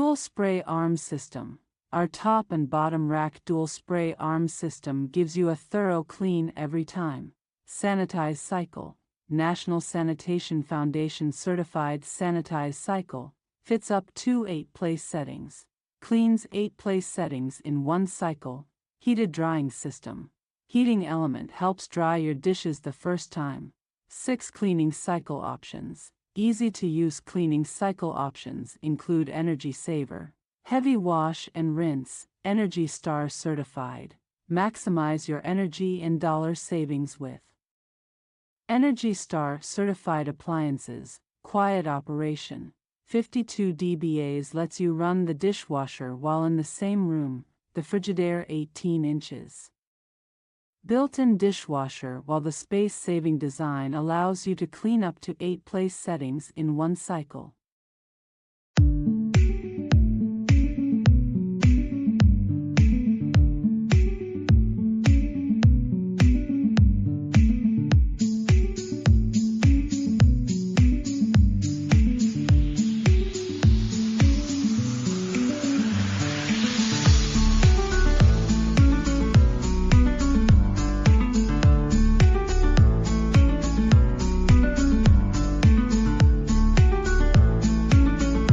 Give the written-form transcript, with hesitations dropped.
Dual spray arm system. Our top and bottom rack dual spray arm system gives you a thorough clean every time. Sanitize cycle. National Sanitation Foundation certified Sanitize cycle. Fits up to 8 place settings. Cleans 8 place settings in one cycle. Heated drying system. Heating element helps dry your dishes the first time. 6 cleaning cycle options. Easy to use cleaning cycle options include Energy Saver, Heavy Wash and Rinse, Energy Star certified. Maximize your energy and dollar savings with Energy Star certified appliances. Quiet operation. 52 dBAs lets you run the dishwasher while in the same room. The Frigidaire 18 inches. Built-in dishwasher. While the space-saving design allows you to clean up to 8 place settings in one cycle.